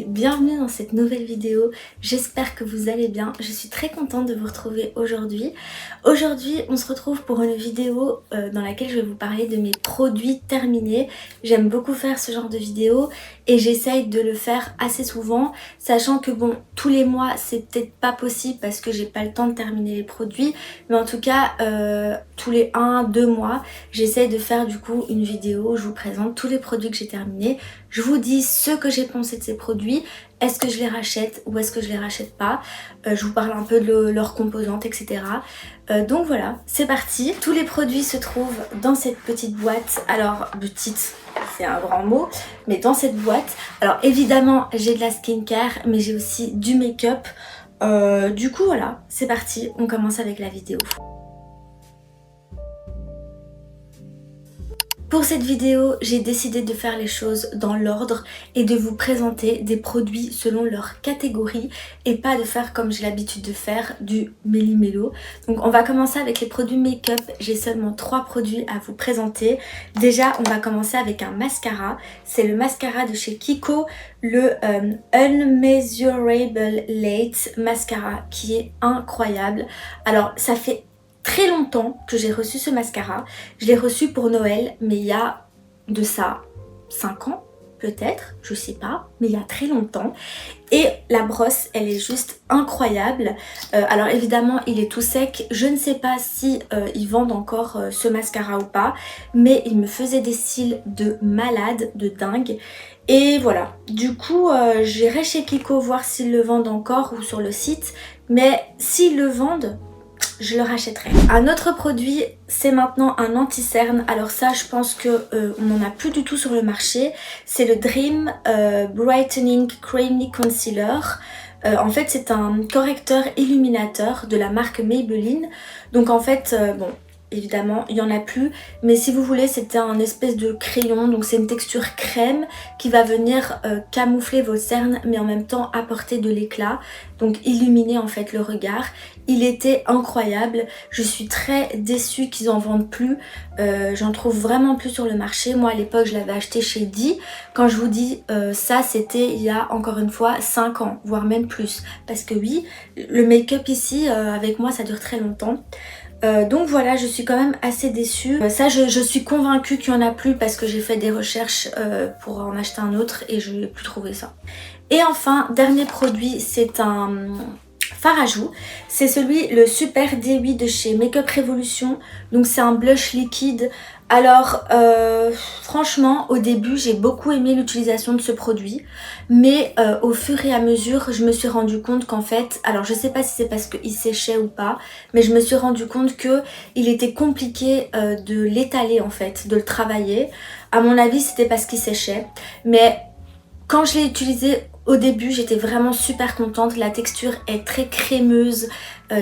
et bienvenue dans cette nouvelle vidéo. J'espère que vous allez bien. Je suis très contente de vous retrouver aujourd'hui. Aujourd'hui, on se retrouve pour une vidéo dans laquelle je vais vous parler de mes produits terminés. J'aime beaucoup faire ce genre de vidéo et j'essaye de le faire assez souvent, sachant que bon, tous les mois, c'est peut-être pas possible parce que j'ai pas le temps de terminer les produits, mais en tout cas, tous les 1-2 mois, j'essaye de faire du coup une vidéo où je vous présente tous les produits que j'ai terminés. Je vous dis ce que j'ai pensé de ces produits, est-ce que je les rachète ou est-ce que je les rachète pas, je vous parle un peu de leurs composantes, etc. Donc voilà, c'est parti. Tous les produits se trouvent dans cette petite boîte. Alors, petite, c'est un grand mot, mais dans cette boîte. Alors évidemment, j'ai de la skincare, mais j'ai aussi du make-up. Du coup voilà, c'est parti, on commence avec la vidéo. Pour cette vidéo, j'ai décidé de faire les choses dans l'ordre et de vous présenter des produits selon leur catégorie et pas de faire comme j'ai l'habitude de faire du méli-mélo. Donc on va commencer avec les produits make-up. J'ai seulement 3 produits à vous présenter. Déjà, on va commencer avec un mascara. C'est le mascara de chez Kiko, le Unmeasurable Light Mascara qui est incroyable. Alors ça fait très longtemps que j'ai reçu ce mascara. Je l'ai reçu pour Noël, mais il y a de ça 5 ans peut-être, je sais pas, mais il y a très longtemps. Et la brosse, elle est juste incroyable. Alors évidemment, il est tout sec. Je ne sais pas si ils vendent encore ce mascara ou pas, mais il me faisait des cils de malade, de dingue. Et voilà, du coup, j'irai chez Kiko voir s'ils le vendent encore ou sur le site. Mais s'ils le vendent, je le rachèterai. Un autre produit, c'est maintenant un anti-cerne. Alors ça, je pense que on n'en a plus du tout sur le marché. C'est le Dream Brightening Creamy Concealer. En fait, c'est un correcteur illuminateur de la marque Maybelline. Donc en fait, bon, évidemment, il n'y en a plus. Mais si vous voulez, c'était un espèce de crayon. Donc c'est une texture crème qui va venir camoufler vos cernes, mais en même temps apporter de l'éclat. Donc illuminer en fait le regard. Il était incroyable. Je suis très déçue qu'ils en vendent plus. J'en trouve vraiment plus sur le marché. Moi à l'époque, je l'avais acheté chez Di. Quand je vous dis ça, c'était il y a encore une fois 5 ans, voire même plus. Parce que oui, le make-up ici, avec moi, ça dure très longtemps. Donc voilà, je suis quand même assez déçue. Ça, je suis convaincue qu'il n'y en a plus parce que j'ai fait des recherches pour en acheter un autre et je n'ai plus trouvé ça. Et enfin, dernier produit, c'est un fard à joues. C'est le Super D8 de chez Makeup Revolution. Donc c'est un blush liquide. Alors franchement, au début, j'ai beaucoup aimé l'utilisation de ce produit. Mais au fur et à mesure, je me suis rendu compte qu'en fait, alors je sais pas si c'est parce qu'il séchait ou pas, mais je me suis rendu compte que il était compliqué de l'étaler en fait, de le travailler. À mon avis, c'était parce qu'il séchait. Mais quand je l'ai utilisé au début, j'étais vraiment super contente. La texture est très crémeuse,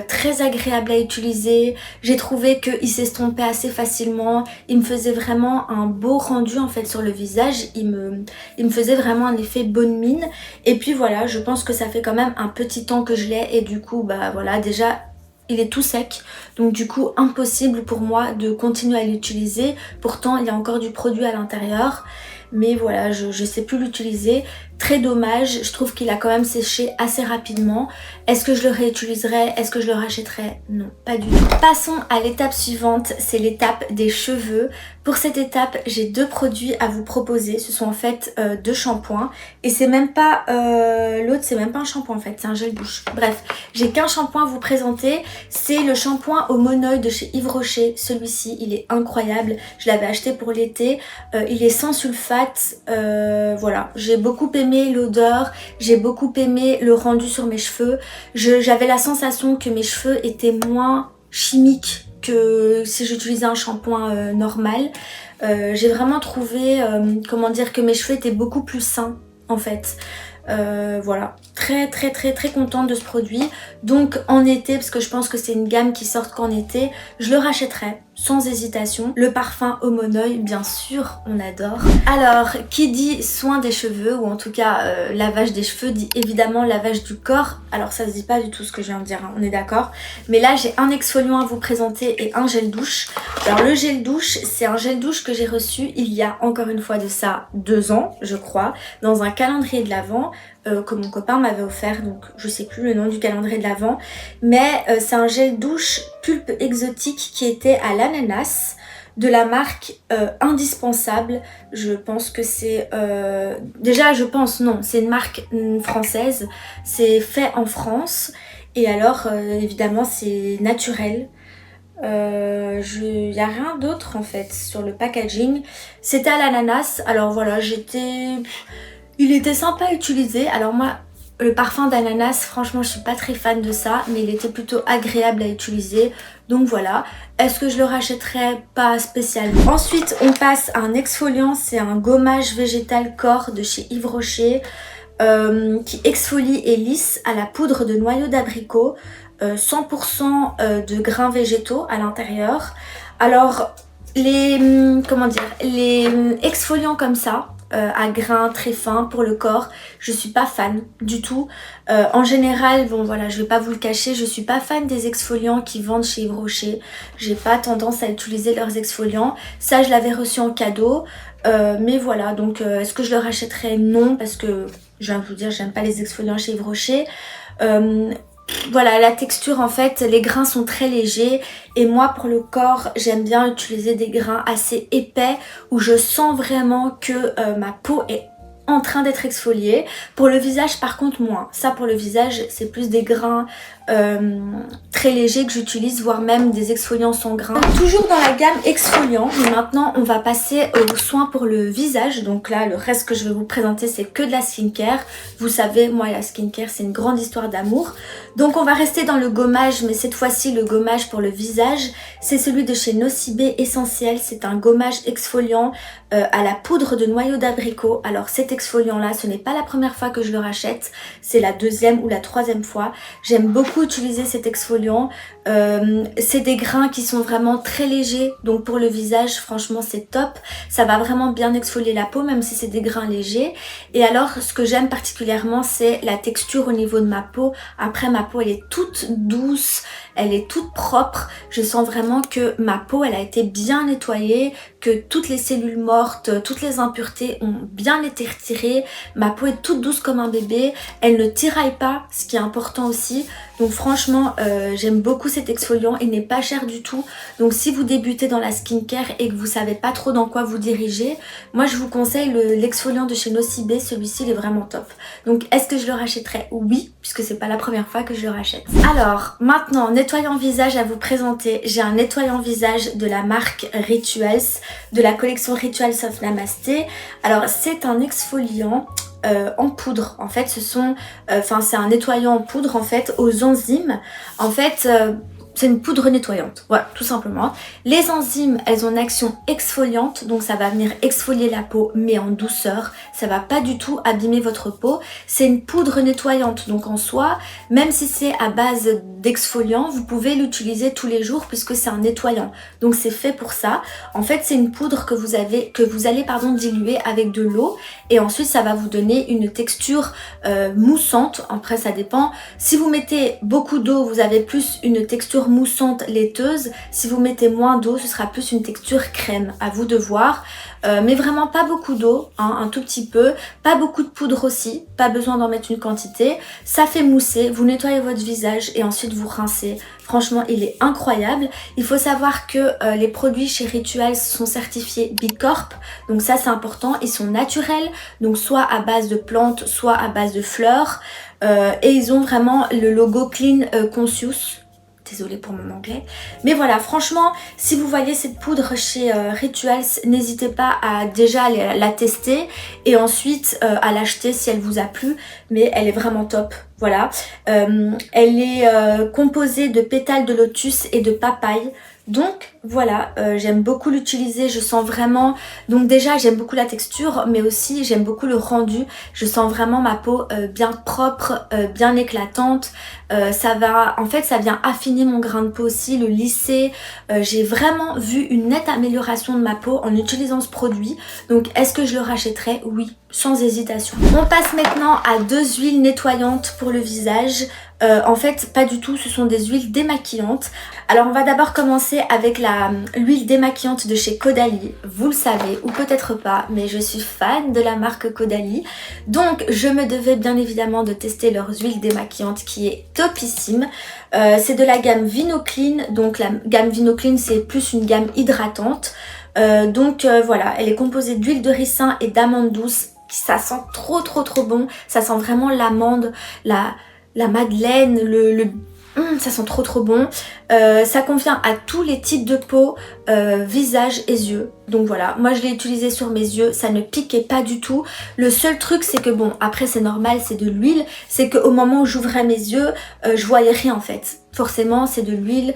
très agréable à utiliser. J'ai trouvé qu'il s'estompait assez facilement. Il me faisait vraiment un beau rendu en fait sur le visage. Il me faisait vraiment un effet bonne mine. Et puis voilà, je pense que ça fait quand même un petit temps que je l'ai. Et du coup, bah voilà, déjà il est tout sec, donc du coup impossible pour moi de continuer à l'utiliser. Pourtant il y a encore du produit à l'intérieur, mais voilà, je sais plus l'utiliser. Très dommage, je trouve qu'il a quand même séché assez rapidement. Est-ce que je le réutiliserai? Est-ce que je le rachèterai? Non, pas du tout. Passons à l'étape suivante, c'est l'étape des cheveux. Pour cette étape, j'ai 2 produits à vous proposer. Ce sont en fait 2 shampoings. Et c'est même pas... l'autre, c'est même pas un shampoing en fait, c'est un gel douche. Bref, j'ai qu'un shampoing à vous présenter. C'est le shampoing au monoï de chez Yves Rocher. Celui-ci, il est incroyable. Je l'avais acheté pour l'été. Il est sans sulfate. Voilà, j'ai beaucoup aimé l'odeur, j'ai beaucoup aimé le rendu sur mes cheveux. J'avais la sensation que mes cheveux étaient moins chimiques que si j'utilisais un shampoing normal. J'ai vraiment trouvé, comment dire, que mes cheveux étaient beaucoup plus sains en fait. Voilà, très contente de ce produit. Donc en été, parce que je pense que c'est une gamme qui sort qu'en été, je le rachèterai. sans hésitation. Le parfum Homo Noi, bien sûr, on adore. Alors, qui dit soin des cheveux, ou en tout cas lavage des cheveux, dit évidemment lavage du corps. Alors ça se dit pas du tout ce que je viens de dire, hein, on est d'accord. Mais là, j'ai un exfoliant à vous présenter et un gel douche. Alors le gel douche, c'est un gel douche que j'ai reçu il y a encore une fois de ça 2 ans, je crois, dans un calendrier de l'Avent. Que mon copain m'avait offert, donc je sais plus le nom du calendrier de l'Avent, mais c'est un gel douche pulpe exotique qui était à l'ananas de la marque Indispensable. Je pense que c'est déjà je pense non, c'est une marque française, c'est fait en France et alors évidemment c'est naturel. Il n'y a rien d'autre en fait sur le packaging. C'était à l'ananas, alors voilà, il était sympa à utiliser. Alors moi, le parfum d'ananas, franchement, je suis pas très fan de ça, mais il était plutôt agréable à utiliser. Donc voilà. Est-ce que je le rachèterais? Pas spécialement. Ensuite, on passe à un exfoliant. C'est un gommage végétal corps de chez Yves Rocher qui exfolie et lisse à la poudre de noyaux d'abricot. 100% de grains végétaux à l'intérieur. Alors, les exfoliants comme ça, à grains très fins pour le corps, je suis pas fan du tout. En général, bon voilà, je vais pas vous le cacher, je suis pas fan des exfoliants qui vendent chez Yves Rocher. J'ai pas tendance à utiliser leurs exfoliants. Ça, je l'avais reçu en cadeau. Mais voilà, donc est-ce que je le rachèterais? Non, parce que je viens de vous dire, j'aime pas les exfoliants chez Yves Rocher. Voilà, la texture en fait, les grains sont très légers et moi pour le corps j'aime bien utiliser des grains assez épais où je sens vraiment que ma peau est en train d'être exfoliée. Pour le visage par contre moins. Ça pour le visage c'est plus des grains très légers que j'utilise, voire même des exfoliants sans grains. Toujours dans la gamme exfoliant, mais maintenant on va passer aux soins pour le visage. Donc là le reste que je vais vous présenter c'est que de la skincare. Vous savez, moi la skincare c'est une grande histoire d'amour. Donc on va rester dans le gommage, mais cette fois-ci le gommage pour le visage c'est celui de chez Nocibé Essentiel. C'est un gommage exfoliant à la poudre de noyaux d'abricot. Alors cet exfoliant là, ce n'est pas la première fois que je le rachète, c'est la deuxième ou la troisième fois. J'aime beaucoup utiliser cet exfoliant. C'est des grains qui sont vraiment très légers, donc pour le visage franchement c'est top. Ça va vraiment bien exfolier la peau même si c'est des grains légers. Et alors ce que j'aime particulièrement c'est la texture au niveau de ma peau. Après ma peau elle est toute douce, elle est toute propre. Je sens vraiment que ma peau elle a été bien nettoyée, que toutes les cellules mortes, toutes les impuretés ont bien été retirées. Ma peau est toute douce comme un bébé, elle ne tiraille pas, ce qui est important aussi. Donc franchement j'aime beaucoup cet exfoliant, il n'est pas cher du tout. Donc si vous débutez dans la skincare et que vous savez pas trop dans quoi vous diriger, moi je vous conseille l'exfoliant de chez Nocibé, celui-ci il est vraiment top. Donc est-ce que je le rachèterais? Oui, puisque c'est pas la première fois que je le rachète. Alors maintenant, nettoyant visage à vous présenter. J'ai un nettoyant visage de la marque Rituals, de la collection Rituals of Namasté. Alors c'est un exfoliant en poudre. En fait, c'est un nettoyant en poudre en fait aux enzymes. En fait, c'est une poudre nettoyante, voilà, tout simplement. Les enzymes, elles ont une action exfoliante, donc ça va venir exfolier la peau, mais en douceur. Ça va pas du tout abîmer votre peau. C'est une poudre nettoyante, donc en soi, même si c'est à base d'exfoliant, vous pouvez l'utiliser tous les jours puisque c'est un nettoyant. Donc c'est fait pour ça. En fait, c'est une poudre que vous allez diluer avec de l'eau et ensuite ça va vous donner une texture moussante. Après, ça dépend. Si vous mettez beaucoup d'eau, vous avez plus une texture moussante laiteuse. Si vous mettez moins d'eau, ce sera plus une texture crème, à vous de voir. Mais vraiment pas beaucoup d'eau, hein, un tout petit peu, pas beaucoup de poudre aussi, pas besoin d'en mettre une quantité. Ça fait mousser, vous nettoyez votre visage et ensuite vous rincez. Franchement, il est incroyable. Il faut savoir que les produits chez Rituals sont certifiés Bicorp, donc ça c'est important. Ils sont naturels, donc soit à base de plantes, soit à base de fleurs. Et ils ont vraiment le logo Clean Conscious. Désolée pour mon anglais. Mais voilà, franchement, si vous voyez cette poudre chez Rituals, n'hésitez pas à déjà la tester et ensuite à l'acheter si elle vous a plu. Mais elle est vraiment top. Voilà. Elle est composée de pétales de lotus et de papaye. Donc Voilà, j'aime beaucoup l'utiliser, je sens vraiment, donc déjà j'aime beaucoup la texture mais aussi j'aime beaucoup le rendu, je sens vraiment ma peau bien propre, bien éclatante, ça va, en fait ça vient affiner mon grain de peau aussi, le lisser, j'ai vraiment vu une nette amélioration de ma peau en utilisant ce produit, donc est-ce que je le rachèterai? Oui, sans hésitation. On passe maintenant à 2 huiles nettoyantes pour le visage. En fait pas du tout, ce sont des huiles démaquillantes. Alors on va d'abord commencer avec l'huile démaquillante de chez Caudalie. Vous le savez ou peut-être pas, mais je suis fan de la marque Caudalie, donc je me devais bien évidemment de tester leurs huiles démaquillantes qui est topissime. C'est de la gamme Vinoclean, donc la gamme Vinoclean c'est plus une gamme hydratante. Voilà, elle est composée d'huile de ricin et d'amande douce. Ça sent trop bon, ça sent vraiment l'amande, la madeleine, ça sent trop bon. Ça convient à tous les types de peau, visage et yeux. Donc voilà, moi je l'ai utilisé sur mes yeux, ça ne piquait pas du tout. Le seul truc c'est que bon, après c'est normal, c'est de l'huile, c'est qu'au moment où j'ouvrais mes yeux, je voyais rien en fait. Forcément c'est de l'huile,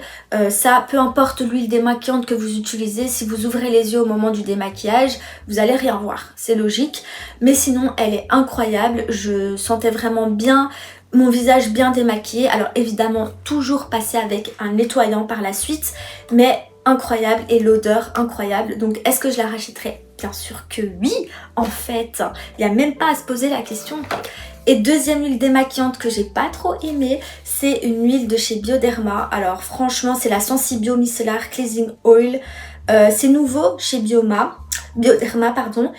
ça peu importe l'huile démaquillante que vous utilisez, si vous ouvrez les yeux au moment du démaquillage, vous allez rien voir, c'est logique. Mais sinon elle est incroyable, je sentais vraiment bien mon visage bien démaquillé. Alors évidemment toujours passer avec un nettoyant par la suite, mais incroyable et l'odeur incroyable. Donc est-ce que je la rachèterai? Bien sûr que oui, en fait, il n'y a même pas à se poser la question. Et deuxième huile démaquillante que j'ai pas trop aimée, c'est une huile de chez Bioderma. Alors franchement c'est la Sensibio Micellar Cleansing Oil. C'est nouveau chez Bioderma pardon.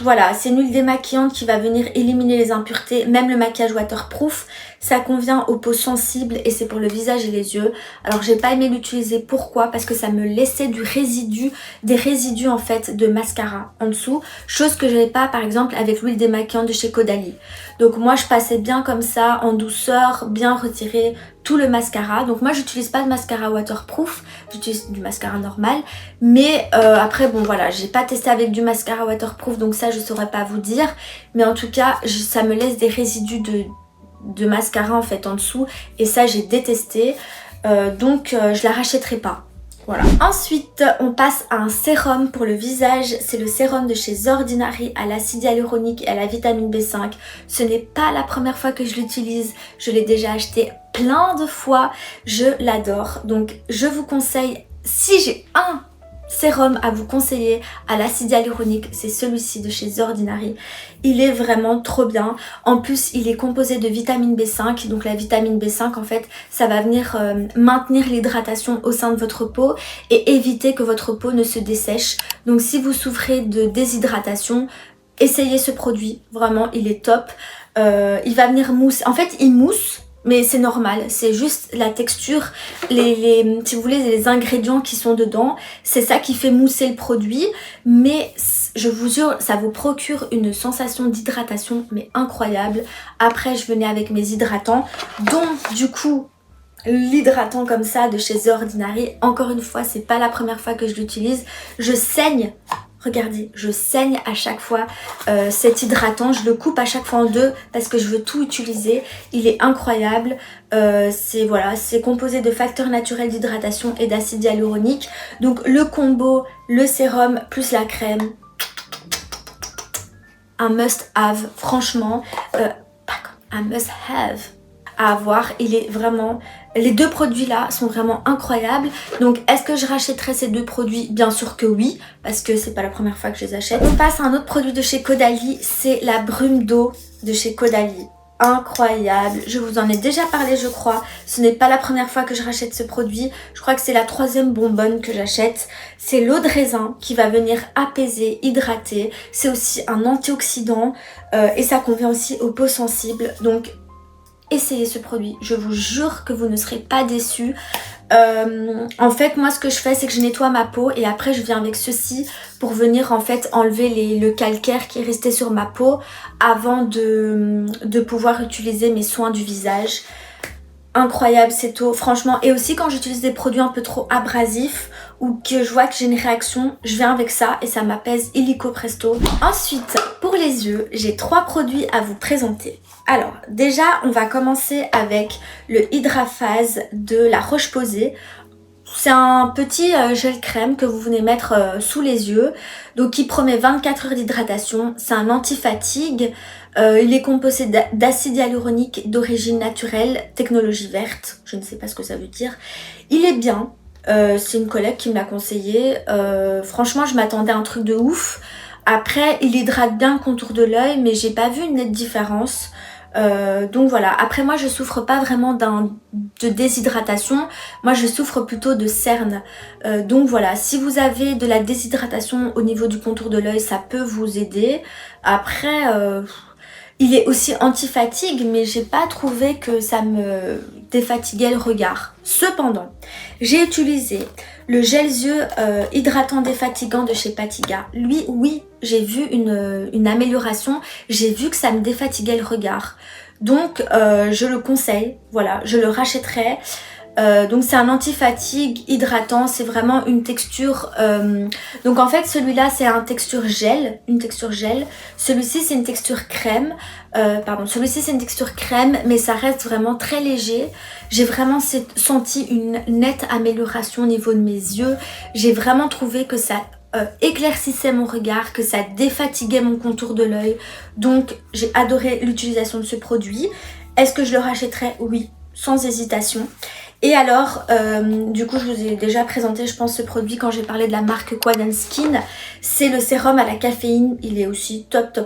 Voilà, c'est une huile démaquillante qui va venir éliminer les impuretés, même le maquillage waterproof. Ça convient aux peaux sensibles et c'est pour le visage et les yeux. Alors j'ai pas aimé l'utiliser, pourquoi? Parce que ça me laissait des résidus en fait de mascara en dessous, chose que je n'avais pas par exemple avec l'huile démaquillante de chez Caudalie. Donc moi je passais bien comme ça en douceur, bien retirer tout le mascara. Donc moi j'utilise pas de mascara waterproof, j'utilise du mascara normal, mais après bon voilà, j'ai pas testé avec du mascara waterproof, donc ça je saurais pas vous dire, mais en tout cas ça me laisse des résidus de mascara en fait en dessous et ça j'ai détesté, je la rachèterai pas. Voilà. Ensuite, on passe à un sérum pour le visage. C'est le sérum de chez Ordinary à l'acide hyaluronique et à la vitamine B5. Ce n'est pas la première fois que je l'utilise. Je l'ai déjà acheté plein de fois. Je l'adore. Donc, je vous conseille, si j'ai un sérum à vous conseiller à l'acide hyaluronique, c'est celui-ci de chez Ordinary. Il est vraiment trop bien. En plus il est composé de vitamine B5, donc la vitamine B5 en fait ça va venir maintenir l'hydratation au sein de votre peau et éviter que votre peau ne se dessèche. Donc si vous souffrez de déshydratation, essayez ce produit, vraiment il est top. Il va venir mousser, en fait il mousse, mais c'est normal, c'est juste la texture, si vous voulez, les ingrédients qui sont dedans, c'est ça qui fait mousser le produit, mais je vous jure, ça vous procure une sensation d'hydratation, mais incroyable. Après, je venais avec mes hydratants, dont du coup, l'hydratant comme ça de chez The Ordinary, encore une fois, c'est pas la première fois que je l'utilise, je saigne. Regardez, je saigne à chaque fois cet hydratant, je le coupe à chaque fois en deux parce que je veux tout utiliser. Il est incroyable, c'est composé de facteurs naturels d'hydratation et d'acide hyaluronique. Donc le combo, le sérum plus la crème, un must have, franchement, un must have à avoir. Il est vraiment, les deux produits là sont vraiment incroyables. Donc est-ce que je rachèterai ces deux produits? Bien sûr que oui, parce que c'est pas la première fois que je les achète. On passe à un autre produit de chez Caudalie, c'est la brume d'eau de chez Caudalie. Incroyable, je vous en ai déjà parlé je crois, ce n'est pas la première fois que je rachète ce produit, je crois que c'est la 3e bonbonne que j'achète. C'est l'eau de raisin qui va venir apaiser, hydrater, c'est aussi un antioxydant et ça convient aussi aux peaux sensibles. Donc essayez ce produit, je vous jure que vous ne serez pas déçus. En fait moi ce que je fais c'est que je nettoie ma peau et après je viens avec ceci pour venir en fait enlever le calcaire qui est resté sur ma peau avant de pouvoir utiliser mes soins du visage. Incroyable cette eau, franchement. Et aussi quand j'utilise des produits un peu trop abrasifs ou que je vois que j'ai une réaction, je viens avec ça et ça m'apaise illico presto. Ensuite, pour les yeux, j'ai 3 produits à vous présenter. Alors, déjà, on va commencer avec le Hydraphase de La Roche-Posay. C'est un petit gel crème que vous venez mettre sous les yeux, donc qui promet 24 heures d'hydratation. C'est un anti-fatigue, il est composé d'acide hyaluronique d'origine naturelle, technologie verte, je ne sais pas ce que ça veut dire. Il est bien, c'est une collègue qui me l'a conseillé, franchement je m'attendais à un truc de ouf. Après il hydrate bien le contour de l'œil mais j'ai pas vu une nette différence. Donc voilà, après moi je souffre pas vraiment de déshydratation, moi je souffre plutôt de cernes. Donc voilà, si vous avez de la déshydratation au niveau du contour de l'œil, ça peut vous aider. Après, il est aussi anti-fatigue, mais j'ai pas trouvé que ça me défatiguait le regard. Cependant, j'ai utilisé le gel yeux hydratant défatigant de chez Patiga. Lui, oui, j'ai vu une amélioration. J'ai vu que ça me défatiguait le regard. Donc, je le conseille. Voilà, je le rachèterai. Donc c'est un anti-fatigue hydratant, c'est vraiment une texture donc en fait celui-là c'est une texture gel, celui-ci c'est une texture crème, celui-ci c'est une texture crème mais ça reste vraiment très léger. J'ai vraiment senti une nette amélioration au niveau de mes yeux, j'ai vraiment trouvé que ça éclaircissait mon regard, que ça défatiguait mon contour de l'œil, donc j'ai adoré l'utilisation de ce produit. Est-ce que je le rachèterais? Oui, sans hésitation. Et alors, du coup je vous ai déjà présenté je pense ce produit quand j'ai parlé de la marque Quadent Skin. C'est le sérum à la caféine, il est aussi top.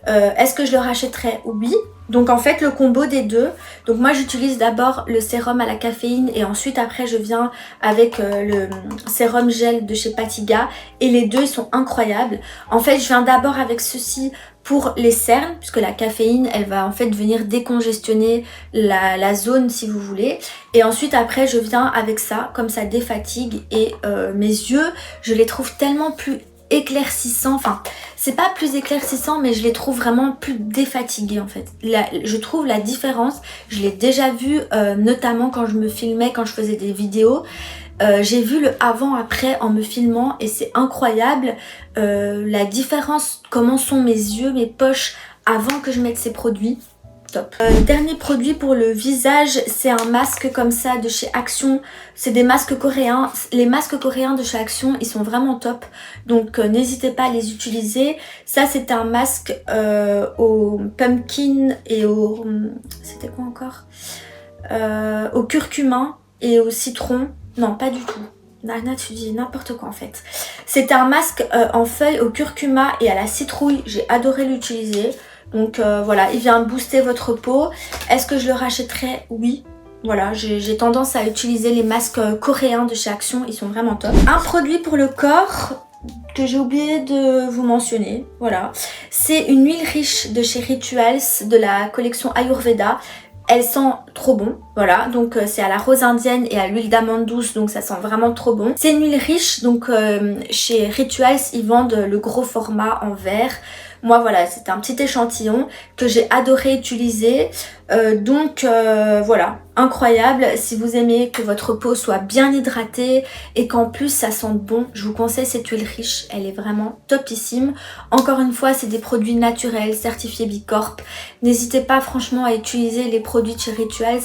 Est-ce que je le rachèterais? Oui. Donc en fait le combo des deux, donc moi j'utilise d'abord le sérum à la caféine et ensuite après je viens avec le sérum gel de chez Patiga et les deux ils sont incroyables. En fait je viens d'abord avec ceci pour les cernes puisque la caféine elle va en fait venir décongestionner la zone si vous voulez, et ensuite après je viens avec ça comme ça défatigue et mes yeux je les trouve tellement plus éclaircissants, enfin c'est pas plus éclaircissant mais je les trouve vraiment plus défatigués en fait. Je trouve la différence, je l'ai déjà vu notamment quand je me filmais, quand je faisais des vidéos. J'ai vu le avant après en me filmant et c'est incroyable la différence, comment sont mes yeux, mes poches avant que je mette ces produits. Top. Dernier produit pour le visage, c'est un masque comme ça de chez Action. C'est des masques coréens. Les masques coréens de chez Action, ils sont vraiment top. Donc n'hésitez pas à les utiliser. Ça c'est un masque au pumpkin et au... C'était quoi encore, au curcuma et au citron. Non, pas du tout. Nana, tu dis n'importe quoi en fait. C'est un masque en feuilles au curcuma et à la citrouille. J'ai adoré l'utiliser. Donc voilà, il vient booster votre peau. Est-ce que je le rachèterais? Oui. Voilà, j'ai tendance à utiliser les masques coréens de chez Action, ils sont vraiment top. Un produit pour le corps que j'ai oublié de vous mentionner, voilà. C'est une huile riche de chez Rituals de la collection Ayurveda. Elle sent trop bon, voilà, donc c'est à la rose indienne et à l'huile d'amande douce, donc ça sent vraiment trop bon. C'est une huile riche, donc chez Rituals, ils vendent le gros format en verre. Moi voilà, c'est un petit échantillon que j'ai adoré utiliser, donc voilà, incroyable. Si vous aimez que votre peau soit bien hydratée et qu'en plus ça sente bon, je vous conseille cette huile riche, elle est vraiment topissime. Encore une fois, c'est des produits naturels, certifiés Bicorp. N'hésitez pas franchement à utiliser les produits de chez Rituals.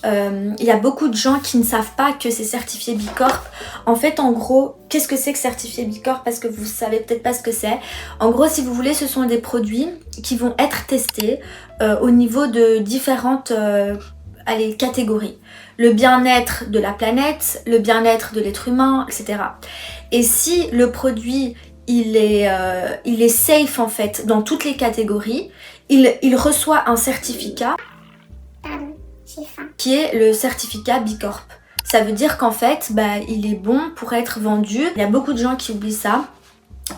Il y a beaucoup de gens qui ne savent pas que c'est certifié Bicorp. En fait, en gros, qu'est-ce que c'est que certifié Bicorp? Parce que vous savez peut-être pas ce que c'est. En gros, si vous voulez, ce sont des produits qui vont être testés au niveau de différentes catégories. Le bien-être de la planète, le bien-être de l'être humain, etc. Et si le produit il est safe en fait dans toutes les catégories, il reçoit un certificat qui est le certificat Bicorp. Ça veut dire qu'en fait, il est bon pour être vendu. Il y a beaucoup de gens qui oublient ça.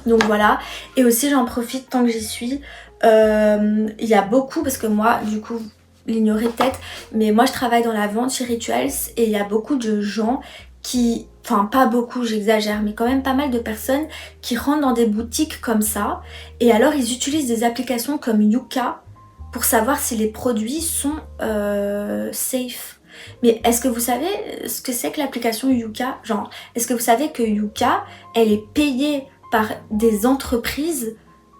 Donc voilà. Et aussi, j'en profite tant que j'y suis. Il y a beaucoup, parce que moi, du coup, vous l'ignorez peut-être, mais moi, je travaille dans la vente chez Rituals et il y a beaucoup de gens qui... Enfin, pas beaucoup, j'exagère, mais quand même pas mal de personnes qui rentrent dans des boutiques comme ça. Et alors, ils utilisent des applications comme Yuka pour savoir si les produits sont safe. Mais est-ce que vous savez ce que c'est que l'application Yuka? Genre, est-ce que vous savez que Yuka, elle est payée par des entreprises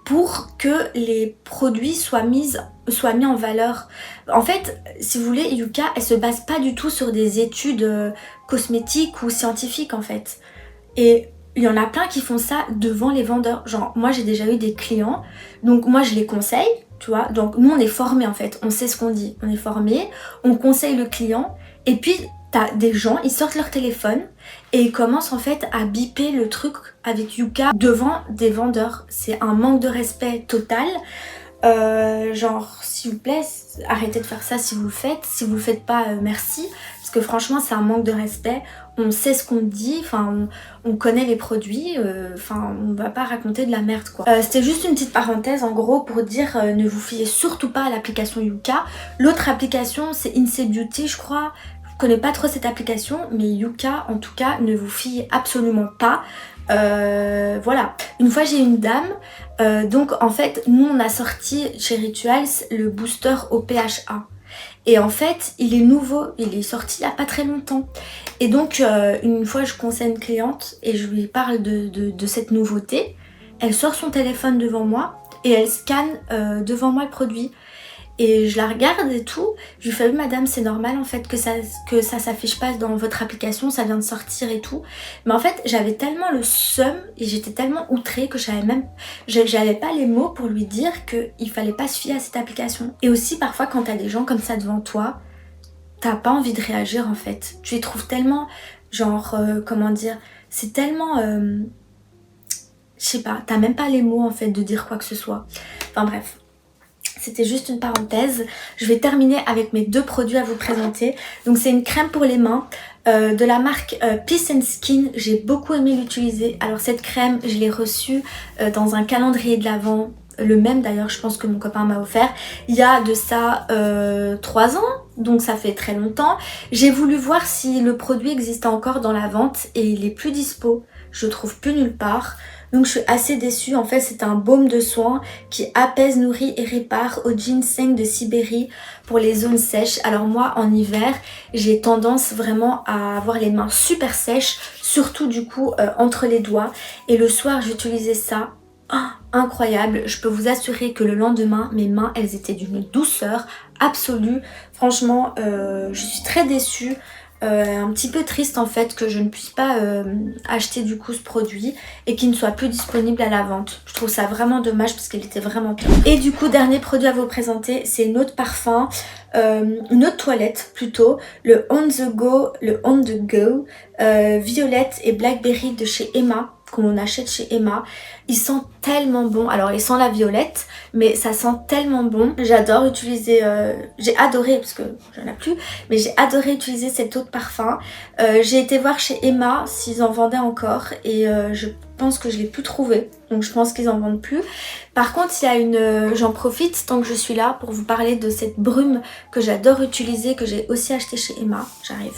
pour que les produits soient mis en valeur. En fait, si vous voulez, Yuka, elle se base pas du tout sur des études cosmétiques ou scientifiques en fait. Et il y en a plein qui font ça devant les vendeurs. Genre, moi j'ai déjà eu des clients, donc moi je les conseille, tu vois. Donc nous on est formés en fait, on sait ce qu'on dit, on est formés, on conseille le client, et puis t'as des gens, ils sortent leur téléphone et ils commencent en fait à biper le truc avec Yuka devant des vendeurs. C'est un manque de respect total. Genre, s'il vous plaît, arrêtez de faire ça si vous le faites. Si vous le faites pas, merci. Parce que franchement, c'est un manque de respect. On sait ce qu'on dit, enfin, on connaît les produits, enfin, on va pas raconter de la merde, quoi. C'était juste une petite parenthèse, en gros, pour dire ne vous fiez surtout pas à l'application Yuka. L'autre application, c'est Insee Beauty, je crois. Je connais pas trop cette application, mais Yuka, en tout cas, ne vous fiez absolument pas. Voilà, une fois j'ai une dame, donc en fait nous on a sorti chez Rituals le booster au PHA et en fait il est nouveau, il est sorti il n'y a pas très longtemps et donc une fois je conseille une cliente et je lui parle de cette nouveauté, elle sort son téléphone devant moi et elle scanne devant moi le produit. Et je la regarde et tout, je lui fais oui madame c'est normal en fait que ça s'affiche pas dans votre application, ça vient de sortir et tout. Mais en fait j'avais tellement le seum et j'étais tellement outrée que j'avais pas les mots pour lui dire qu'il fallait pas se fier à cette application. Et aussi parfois quand t'as des gens comme ça devant toi, t'as pas envie de réagir en fait. Tu les trouves tellement genre comment dire, c'est tellement je sais pas, t'as même pas les mots en fait de dire quoi que ce soit. Enfin bref. C'était juste une parenthèse. Je vais terminer avec mes deux produits à vous présenter. Donc c'est une crème pour les mains de la marque Peace and Skin. J'ai beaucoup aimé l'utiliser. Alors cette crème, je l'ai reçue dans un calendrier de l'Avent. Le même d'ailleurs, je pense que mon copain m'a offert. Il y a de ça 3 ans, donc ça fait très longtemps. J'ai voulu voir si le produit existait encore dans la vente et il est plus dispo. Je le trouve plus nulle part. Donc je suis assez déçue, en fait c'est un baume de soin qui apaise, nourrit et répare au ginseng de Sibérie pour les zones sèches. Alors moi en hiver j'ai tendance vraiment à avoir les mains super sèches, surtout du coup entre les doigts, et le soir j'utilisais ça. Oh, incroyable, je peux vous assurer que le lendemain mes mains elles étaient d'une douceur absolue. Franchement je suis très déçue. Un petit peu triste en fait que je ne puisse pas acheter du coup ce produit et qu'il ne soit plus disponible à la vente. Je trouve ça vraiment dommage parce qu'il était vraiment bien. Et du coup dernier produit à vous présenter, c'est une autre parfum, une autre toilette plutôt, le On The Go Violette et Blackberry de chez Emma, qu'on achète chez Emma. Il sent tellement bon. Alors il sent la violette mais ça sent tellement bon. J'adore utiliser, j'ai adoré parce que j'en ai plus, mais j'ai adoré utiliser cet autre parfum. J'ai été voir chez Emma s'ils en vendaient encore et je pense que je l'ai plus trouvé, donc je pense qu'ils en vendent plus. Par contre il y a une, j'en profite tant que je suis là pour vous parler de cette brume que j'adore utiliser, que j'ai aussi acheté chez Emma. J'arrive.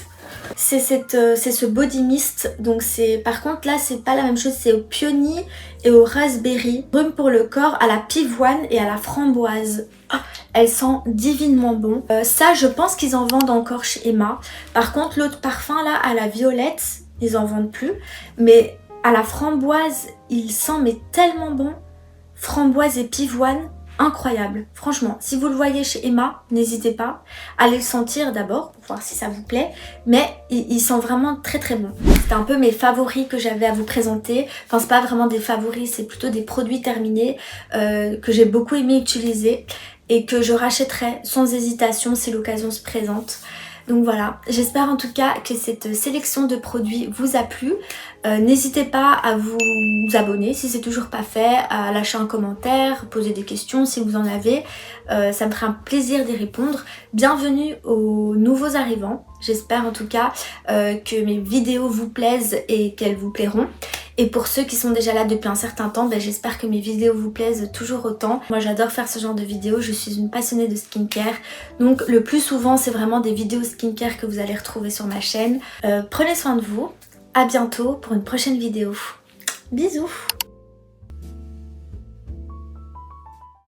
C'est ce body mist, donc c'est, par contre là c'est pas la même chose, c'est au peony et au raspberry. Brume pour le corps à la pivoine et à la framboise. Oh, elle sent divinement bon. Ça je pense qu'ils en vendent encore chez Emma. Par contre l'autre parfum là à la violette, ils en vendent plus. Mais à la framboise, il sent mais tellement bon. Framboise et pivoine. Incroyable, franchement, si vous le voyez chez Emma, n'hésitez pas à aller le sentir d'abord pour voir si ça vous plaît, mais il sent vraiment très très bon. C'était un peu mes favoris que j'avais à vous présenter, enfin c'est pas vraiment des favoris, c'est plutôt des produits terminés que j'ai beaucoup aimé utiliser et que je rachèterai sans hésitation si l'occasion se présente. Donc voilà, j'espère en tout cas que cette sélection de produits vous a plu. N'hésitez pas à vous abonner si c'est toujours pas fait, à lâcher un commentaire, poser des questions si vous en avez. Ça me fera un plaisir d'y répondre. Bienvenue aux nouveaux arrivants. J'espère en tout cas que mes vidéos vous plaisent et qu'elles vous plairont. Et pour ceux qui sont déjà là depuis un certain temps, ben j'espère que mes vidéos vous plaisent toujours autant. Moi j'adore faire ce genre de vidéos, je suis une passionnée de skincare. Donc le plus souvent c'est vraiment des vidéos skincare que vous allez retrouver sur ma chaîne. Prenez soin de vous, à bientôt pour une prochaine vidéo. Bisous!